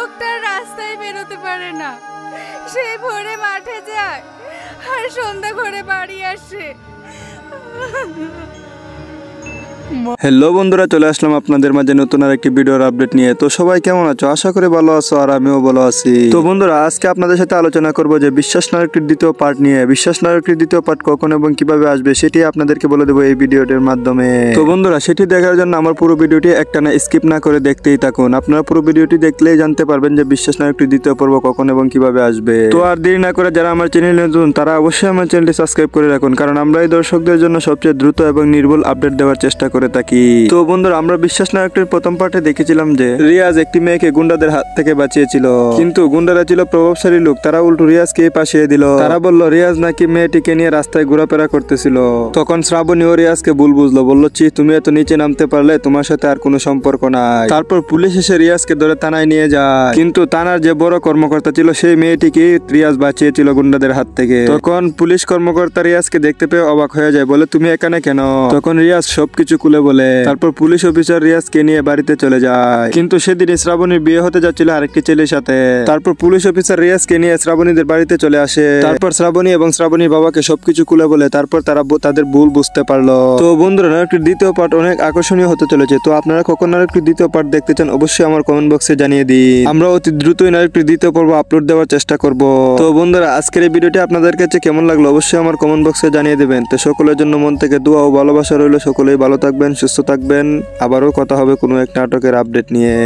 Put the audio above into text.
লোকটা রাস্তায় বেরোতে পারে না, সেই ভোরে মাঠে যায় আর সন্ধ্যা করে বাড়ি আসে। হ্যালো বন্ধুরা, চলে আসলাম আপনাদের মাঝে নতুন আরেকটি ভিডিওর আপডেট নিয়ে। তো সবাই কেমন আছো? আশা করি ভালো আছো, আর আমিও ভালো আছি। তো বন্ধুরা, আজকে আপনাদের সাথে আলোচনা করব যে বিশ্বাস নায়কটির দ্বিতীয় পার্ট নিয়ে। বিশ্বাস নায়কটির দ্বিতীয় পার্ট কখন এবং কিভাবে আসবে সেটি আপনাদেরকে বলে দেবো এই ভিডিওটির মাধ্যমে। তো বন্ধুরা, সেটি দেখার জন্য আমার পুরো ভিডিওটি একটানা স্কিপ না করে দেখতেই থাকুন। আপনারা পুরো ভিডিওটি দেখলেই জানতে পারবেন যে বিশ্বাস নায়কটির দ্বিতীয় পর্ব কখন এবং কিভাবে আসবে। তো আর দেরি না করে যারা আমার চ্যানেলে নতুন তারা অবশ্যই আমার চ্যানেলটি সাবস্ক্রাইব করে রাখুন, কারণ আমরা এই দর্শকদের জন্য সবচেয়ে দ্রুত এবং নির্ভুল আপডেট দেওয়ার চেষ্টা করে থাকি। তো বন্ধুরা, আমরা বিশ্বাস নায়কটির প্রথম পার্টে দেখেছিলাম যে রিয়াজ একটি মেয়েকে গুন্ডাদের হাত থেকে বাঁচিয়েছিল, কিন্তু গুন্ডারা ছিল প্রভাবশালী লোক। তারা উল্টো রিয়াজকে পাশিয়ে দিল। তারা বলল রিয়াজ নাকি মেয়েটিকে নিয়ে রাস্তায় ঘোরাফেরা করতেছিল। তখন শ্রাবণী ও রিয়াজকে ভুল বুঝলো, বলল চি তুমি এত নিচে নামতে পারলে, তোমার সাথে আর কোনো সম্পর্ক নাই। তারপর পুলিশ এসে রিয়াজকে ধরে থানায় নিয়ে যায়, কিন্তু থানার যে বড় কর্মকর্তা ছিল সেই মেয়েটিকে রিয়াজ বাঁচিয়েছিল গুন্ডাদের হাত থেকে। তখন পুলিশ কর্মকর্তা রিয়াজকে দেখতে পেয়ে অবাক হয়ে যায়, বলে তুমি এখানে কেন? তখন রিয়াজ সবকিছু খুলে বলে। তারপর পুলিশ অফিসার রিয়াজকে নিয়ে বাড়িতে চলে যায়, কিন্তু সেদিন শ্রাবণীর বিয়ে হতে যাচ্ছিল আরেকটি ছেলের সাথে। তারপর পুলিশ অফিসার রিয়াজকে নিয়ে শ্রাবণীদের বাড়িতে চলে আসে। তারপর শ্রাবণী এবং শ্রাবণীর বাবাকে সবকিছু খুলে বলে। তারপর তারা তাদের ভুল বুঝতে পারলো। তো বন্ধুরা, নায়কটির দ্বিতীয় পার্ট অনেক আকর্ষণীয় হতে চলেছে। তো আপনারা কখন নায়কটির দ্বিতীয় পার্ট দেখতে চান অবশ্যই আমার কমেন্ট বক্সে জানিয়ে দিন। আমরা অতি দ্রুতই নায়কটির দ্বিতীয় পর্ব আপলোড দেওয়ার চেষ্টা করব। তো বন্ধুরা, আজকের এই ভিডিওটি আপনাদের কাছে কেমন লাগলো অবশ্যই আমার কমেন্ট বক্সে জানিয়ে দেবেন। তো সকলের জন্য মন থেকে দোয়া ও ভালোবাসা রইল। সকলেই ভালো থাকবেন, সুস্থ থাকবেন। আবারও কথা হবে কোনো এক নাটকের আপডেট নিয়ে।